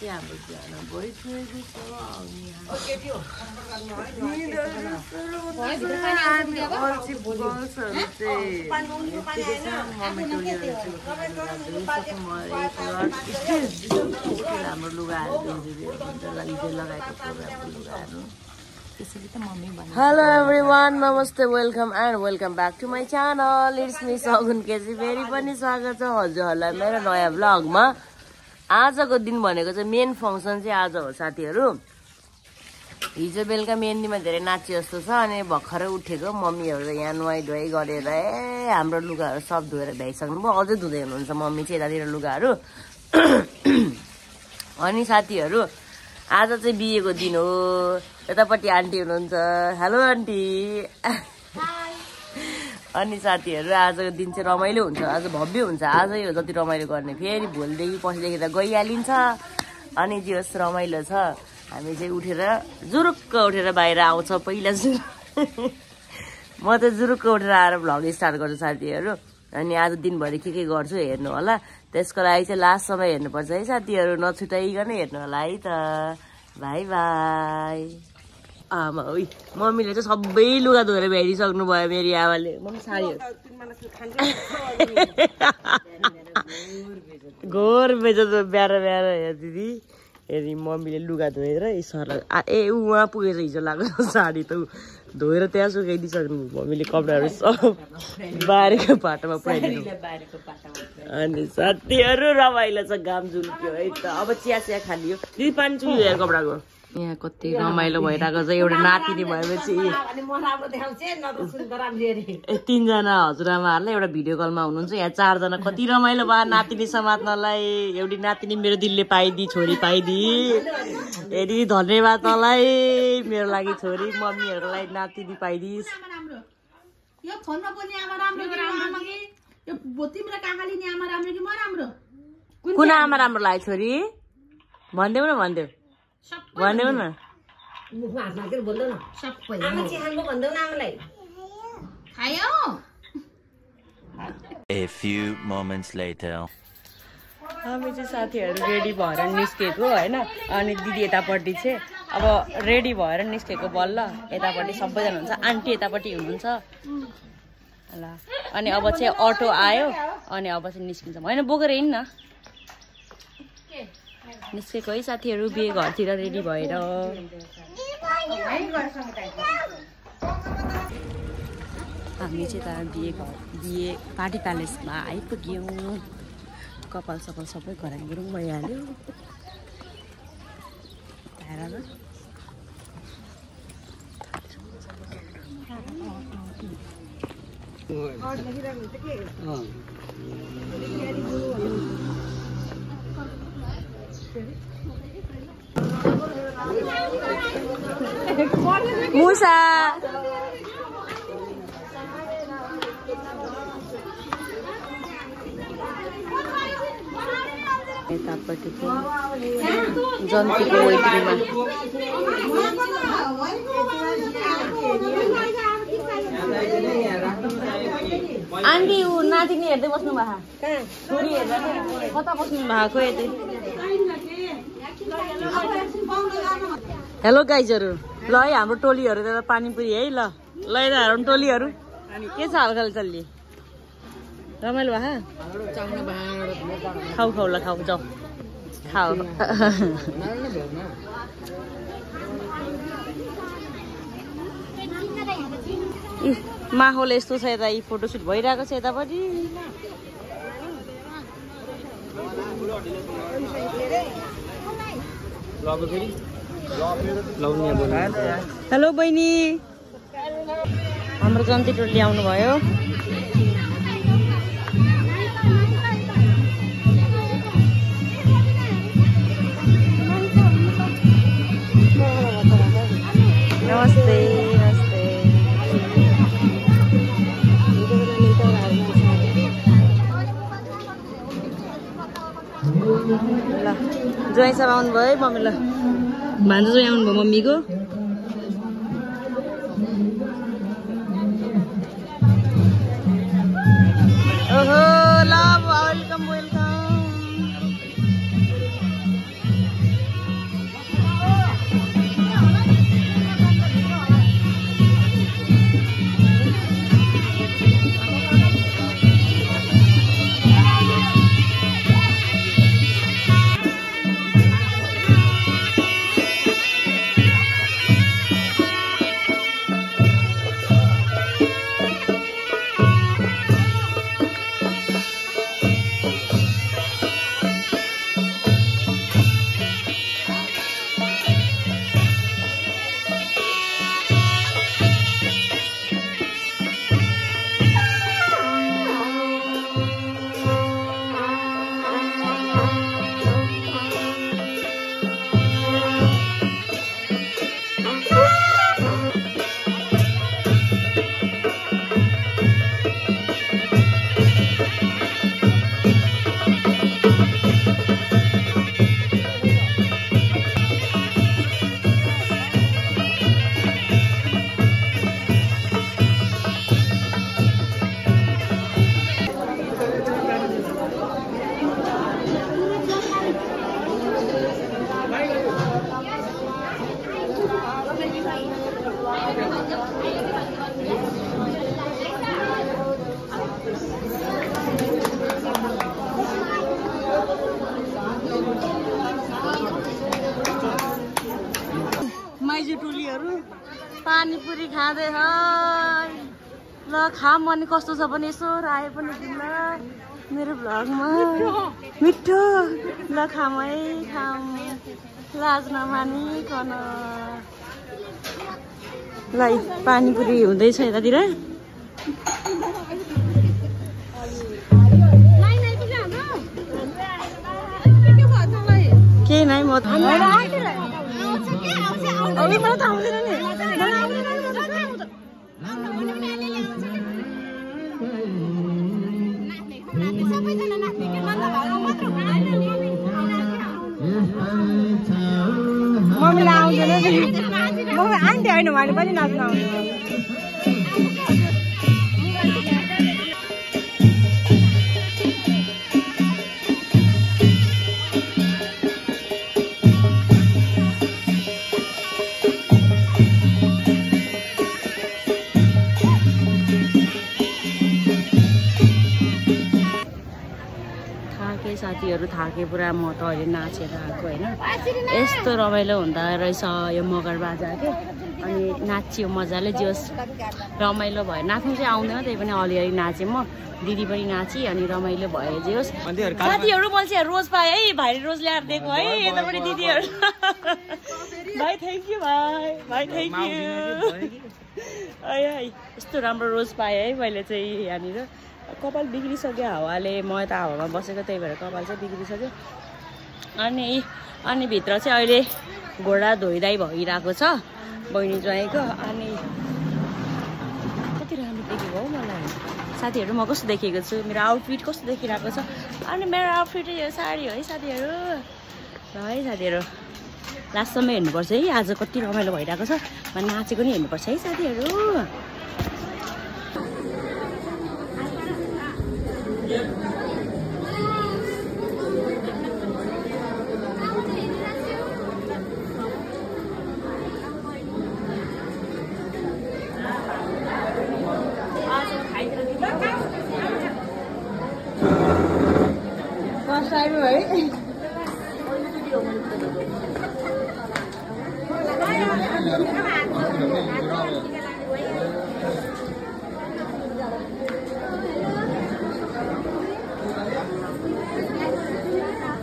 चाहिँ हाम्रो बिहान भइसकेको छ। अल्छी गर्ल्सहरू चाहिँ मम्मी टोलीहरू हाम्रो लुगाहरू हिजो लगाएको प्रोग्रामको लुगाहरू। Hello everyone, namaste, welcome and welcome back to my channel. It's me Sagun KC. फेरि पनि स्वागत छ हजुरहरूलाई मेरो नयाँ भ्लगमा। आजको दिन भनेको चाहिँ मेन फंक्सन चाहिँ आज हो साथीहरू। हिजो बेलुका मेहन्दीमा धेरै नाच्यो जस्तो छ अनि भर्खरै उठेको मम्मीहरू यहाँ नुहाई धुवाई गरेर हाम्रो लुगाहरू सब धोएर भ्याइसक्नुभयो। अझै धुँदै हुनुहुन्छ मम्मी चाहिँ यतातिर लुगाहरू। अनि साथीहरू आज चाहिँ बिहेको दिन हो। यतापट्टि आन्टी हुनुहुन्छ। Hello aunty. अनि साथीहरू आजको दिन चाहिँ रमाइलो हुन्छ, आज भव्य हुन्छ। आजै हो जति रमाइलो गर्ने, फेरि भोलिदेखि पर्सिदेखि त गइहालिन्छ। अनि जे होस् रमाइलो छ। हामी चाहिँ उठेर जुरुक्क उठेर बाहिर आउँछ पहिला म त जुरुक्क उठेर आएर भ्लग स्टार्ट गर्छु साथीहरू। अनि आज दिनभरि के गर्छु हेर्नु होला। त्यसको लागि चाहिँ लास्टसम्म हेर्नुपर्छ है साथीहरू, नछुटाइकन हेर्नु होला है त। By by. आमा उही मम्मीले चाहिँ सबै लुगा धोएर भ्याइदिइसक्नु भयो मेरी आमाले। मम्मी साडीहरू घोर बेजत ब्यारो ब्यारो हेर दिदी। हेरी मम्मीले लुगा धोएर उहाँ पुगेछ हिजो लगाएको साडी त धोएर त्यहाँ सुकाइदिइसक्नु मम्मीले। कपडाहरू सब बारीको पाटोमा पुऱ्याइदिनु। अनि साथीहरू रमाइलो छ, घाम झुल्क्यो है त। अब चिया चिया खालियो दिदी। पानी चुक्यो हेर कपडाको। यहाँ कति रमाइलो भइरहेको छ। एउटा नातिनी भएपछि 3जना हजुरआमाहरूलाई एउटा भिडियो कलमा हुनुहुन्छ। यहाँ 4जना कति रमाइलो भयो नातिनी समात्नलाई। एउटी नातिनी मेरो दिलले पाइदिए, छोरी पाइदिए। यदि धन्यवाद तँलाई मेरो लागि छोरी, मम्मीहरूको लागि नातिनी पाइदिइस्। कुन आमा राम्रो लाग्यो छोरी भनिदेऊ न, भनिदेऊ भनिदेऊ न। A few moments later. हामी चाहिँ साथीहरू रेडी भएर निस्केको होइन। अनि दिदी यतापट्टि चाहिँ अब रेडी भएर निस्केको बल्ल। यतापट्टि सबैजना हुन्छ, आन्टी यतापट्टि हुनुहुन्छ ल। अनि अब चाहिँ अटो आयो अनि अब चाहिँ निस्किन्छ। होइन बोकेर हिँड्न निस्केको है साथीहरू बिहे घरतिर रेडी भएर। हामी चाहिँ त बिहे पार्टी प्यालेसमा आइपुग्यौँ। कपाल सपाल सबै घराङ गुरुङ भइहाल्यो। मुसा यतापट्टि जन्तीको वेटिङमा आन्टी ऊ नातिनी हेर्दै बस्नु भएको, छोरी हेर्दा कता बस्नु भएको यतै। हेलो गाइजहरू, ल है हाम्रो टोलीहरू त पानीपुरी है। ल ल हाम्रो टोलीहरू के छ हालखाल चल्ली? रमाइलो भए खाऊ खाऊ ल खाऊ जाऊ खाऊ। माहौल यस्तो छ यता। यी फोटोसुट भइरहेको छ यतापट्टि। हेलो बहिनी, हाम्रो जन्ती टोली आउनुभयो। नमस्ते नमस्ते। ल ज्वाइँ सब आउनुभयो है मम्मी। ल भान्जा ज्वाइँ आउनुभयो मम्मीको। ओहो ल वेलकम वेलकम। पानीपुरी खाँदै ह ल खाम अनि कस्तो छ पनि यसो आए पनि ल मेरो भ्लगमा मिठो ल खाम है खाम लाज नमानिकन ल पानीपुरी हुँदैछ यतातिर केही नै म मम्मीलाई आउँदैन आन्टी होइन उहाँले पनि नाच्न आउँदैन साथीहरू थाके पुरा म त अहिले नाचेर आएको होइन यस्तो रमाइलो हुँदो रहेछ यो मगर बाजा के अनि नाचियो मजाले जोस् रमाइलो भयो नाच्नु चाहिँ आउँदैन त्यही पनि अलिअलि नाचेँ म दिदी पनि नाची अनि रमाइलो भयो जोस् साथीहरू मैले रोज पाएँ है भाइले रोज ल्याएर दिएको है यतापट्टि दिदीहरू भाइ थ्याङ्क यू भाइ थ्याङ्क यू है यस्तो राम्रो रोज पाएँ है मैले चाहिँ यहाँनिर कपाल बिग्रिसक्यो हावाले म त हावामा बसेको त्यही भएर कपाल चाहिँ बिग्रिसक्यो अनि भित्र चाहिँ अहिले घोडा धोइदाइ भइरहेको छ बहिनी ज्वाइँको अनि कति राम्रो देखेको हौ मलाई साथीहरू म कस्तो देखेको छु मेरो आउटफिट कस्तो देखिरहेको छ अनि मेरो आउटफिट यो साडी हो है साथीहरू ल है साथीहरू लास्टसम्म हेर्नुपर्छ है आज कति रमाइलो भइरहेको छ म नाचेको नि हेर्नुपर्छ है साथीहरू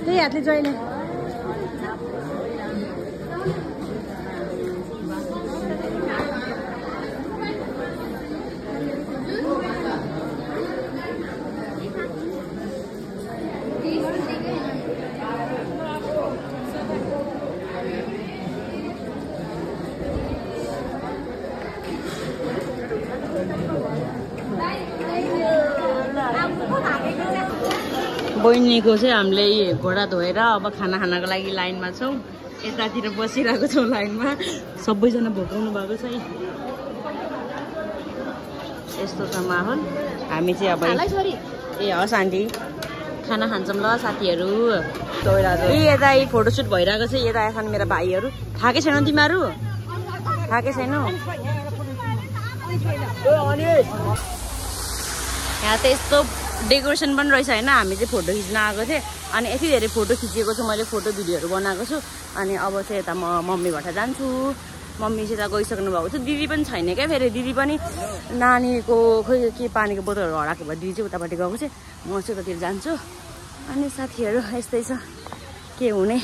त्यही हातले जोइने बहिनीको चाहिँ हामीले घोडा धोएर अब खाना खानको लागि लाइनमा छौँ यतातिर बसिरहेको छौँ लाइनमा सबैजना भोकाउनु भएको छ है यस्तो छ माहौल हामी चाहिँ अब ए हस् आन्टी खाना खान्छौँ ल साथीहरू यता फोटोसुट भइरहेको छ यता छन् मेरा भाइहरू थाके छैनौ तिमीहरू थाके छैनौ यहाँ त यस्तो डेकोरेसन पनि रहेछ होइन हामी चाहिँ फोटो खिच्न आएको थिएँ अनि यति धेरै फोटो खिचेको छु मैले फोटो भिडियोहरू बनाएको छु अनि अब चाहिँ यता म मम्मी भट्टा जान्छु मम्मी चाहिँ यता गइसक्नु भएको छ दिदी पनि छैन क्या फेरि दिदी पनि नानीको खोइ के पानीको बोतलहरू हराएको भए दिदी चाहिँ उतापट्टि गएको चाहिँ म चाहिँ उतातिर जान्छु अनि साथीहरू यस्तै छ के हुने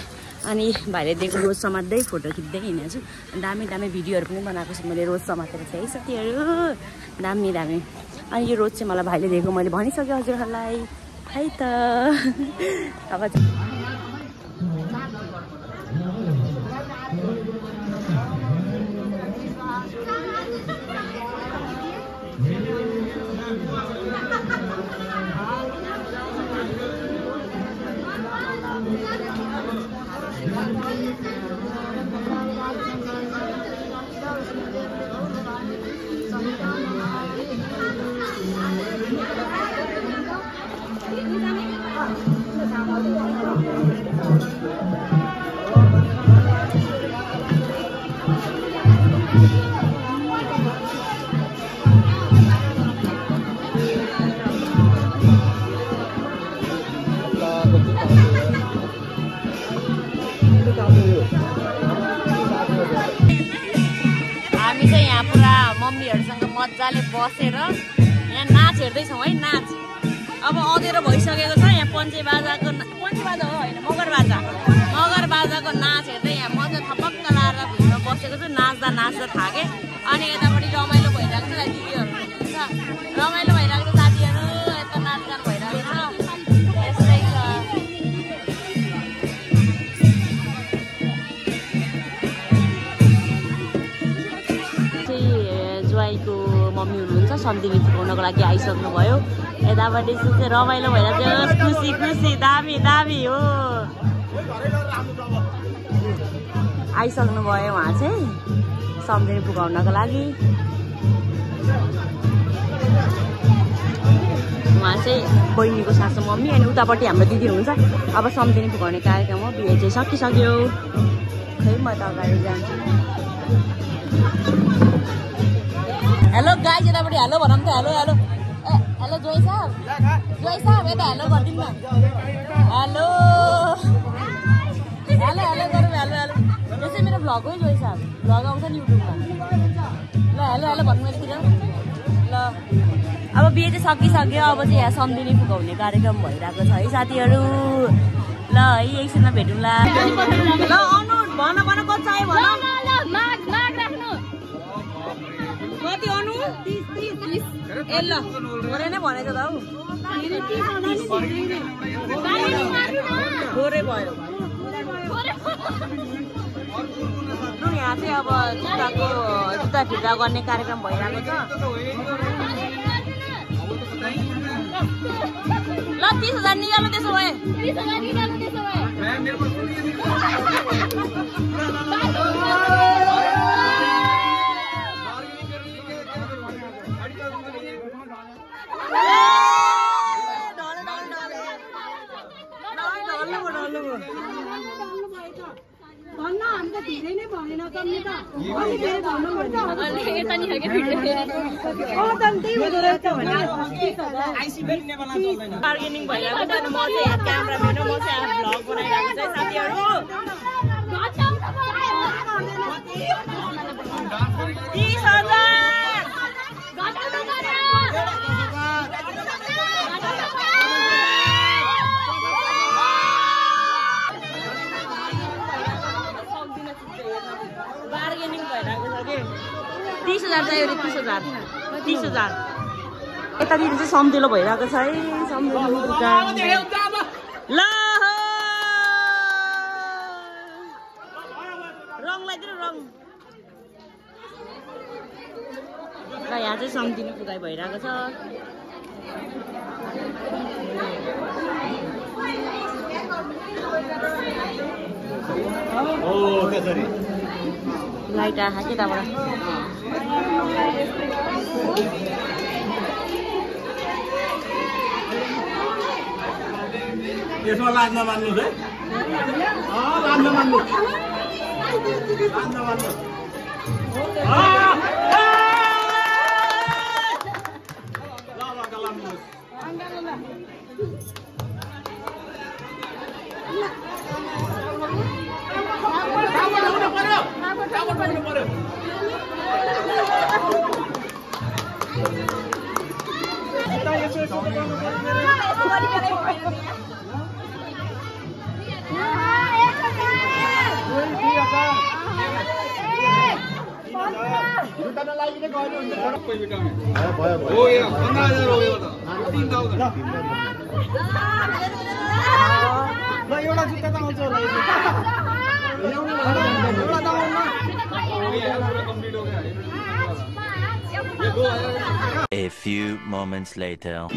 अनि भाइले दिएको रोज समात्दै फोटो खिच्दै हिँडेको छु दामी दामी भिडियोहरू पनि बनाएको छु मैले रोज समातेर चाहिँ है साथीहरू दामी दामी अनि यो रोज चाहिँ मलाई भाइले दिएको मैले भनिसकेँ हजुरहरूलाई है त अब बसेर यहाँ नाच हेर्दैछौँ है नाच। अब अँधेरो भइसकेको छ यहाँ पञ्चे बाजाको हो होइन मगर बाजाको नाच हेर्दै यहाँ मजा थपक्क लाएर भुइँमा बसेको छु नाच्दा थाकेँ। अनि यतापट्टि रमाइलो भइरहेको छ दिदीहरू हुनुहुन्छ रमाइलो भइरहेको छ साथीहरू यता नाचगान भइरहेको छ यस्तै छ। ज्वाइँको मम्मी हुनुहुन्छ सम्धिनी फुकाउनको लागि आइसक्नुभयो। यतापट्टि चाहिँ रमाइलो भइरहेको छ खुसी दामी हो आइसक्नुभयो उहाँ चाहिँ सम्धिनी फुकाउनको लागि। उहाँ चाहिँ बहिनीको सासु मम्मी अनि उतापट्टि हाम्रो दिदी हुनुहुन्छ। अब सम्धिनी फुकाउने कार्यक्रम हो बिहे चाहिँ सकिसक्यो। खै म त अगाडि जान्छु। हेलो गाइस यतापट्टि हेलो भनौँ त हेलो जोइ साहब यता हेलो गरिदिनु न हेलो गरौँ हेलो यो चाहिँ मेरो भ्लग हो जोइ साहब भ्लग आउँछ नि युट्युबमा ल हेलो भन्नु यतिर ल। अब बिहे चाहिँ सकिसक्यो अब चाहिँ यहाँ सम्धिनी फुकाउने कार्यक्रम भइरहेको छ है साथीहरू। ल है एकछिनमा भेटौँला। ल अनु भन कति चाहियो भन कति अनु 30 ए ल थोरै नै भनेको त हौ थोरै भयो। यहाँ चाहिँ अब जुत्ता फिर्ता गर्ने कार्यक्रम भइरहेको छ। ल 30,000 निकाल्नु त्यसो भए। बार्गेनिङ भइरहेको छ अनि म चाहिँ यहाँ क्यामेराम्यान हो म चाहिँ भ्लग बनाइरहेको छ साथीहरू। 30,000 बार्गेनिङ भइरहेको छ कि 30,000 चाहियो अरे 30,000 यतातिर चाहिँ सम्धिलो भइरहेको छ है सम्धिलो दुकान। ल रङ लगाइदिनु रङ ल यहाँ चाहिँ सम्धिलो फुकाइ भइरहेको छ। लाइट आहा के त्यहाँबाट यसमा लाज नमान्नुहोस् है लाज नमान्नुहोस् A few moments later.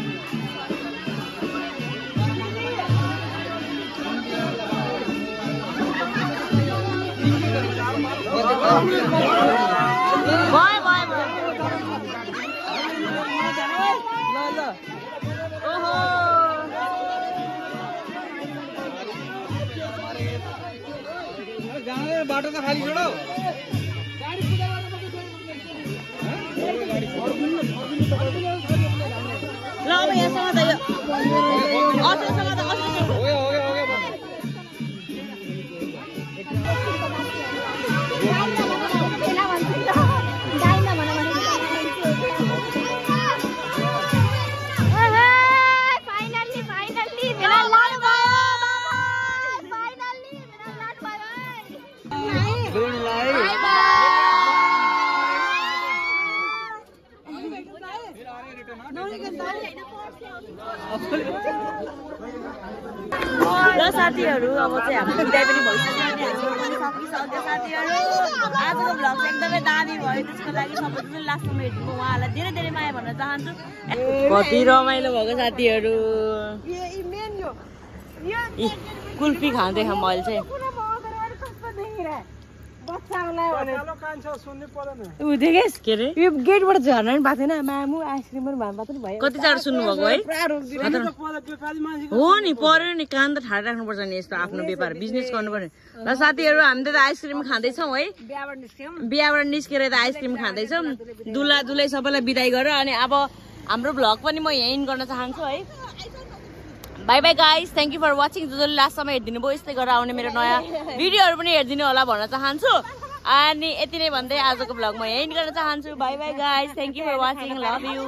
बाटो त खाली छोडो ल अब यहाँसम्म त अझैसम्म त ल साथीहरू अब चाहिँ हाम्रो बिदाई पनि भइसक्यो साथीहरू। आजको भ्लग चाहिँ एकदमै दामी भयो, त्यसको लागि सबैजनाले लास्टमा हेर्नु उहाँहरूलाई धेरै धेरै माया भन्न चाहन्छु। कति रमाइलो भएको साथीहरू। कुल्फी खाँदै खाऊँ मैले चाहिँ। के अरे यो गेटबाट झर्न पनि भएको थिएन, मामु आइसक्रिम पनि भएको भयो। कति चाँडो सुन्नुभएको है? हो नि, पर्यो नि, कान त ठाडो राख्नुपर्छ नि, यस्तो आफ्नो व्यापार बिजनेस गर्नुपर्ने। ल साथीहरू हामी त आइसक्रिम खाँदैछौँ है, बिहाबाट निस्केर त आइसक्रिम खाँदैछौँ। दुला दुलै सबैलाई बिदाई गरेर अनि अब हाम्रो भ्लग पनि म यहीँ गर्न चाहन्छु है। Bye bye guys, thank you for watching. जसले लास्टसम्म हेरिदिनु भयो, यस्तै गरेर आउने मेरो नयाँ भिडियोहरू पनि हेरिदिनु होला भन्न चाहन्छु। अनि यति नै भन्दै आजको भ्लग म यहीँ गर्न चाहन्छु। Bye bye guys, thank you for watching, love you.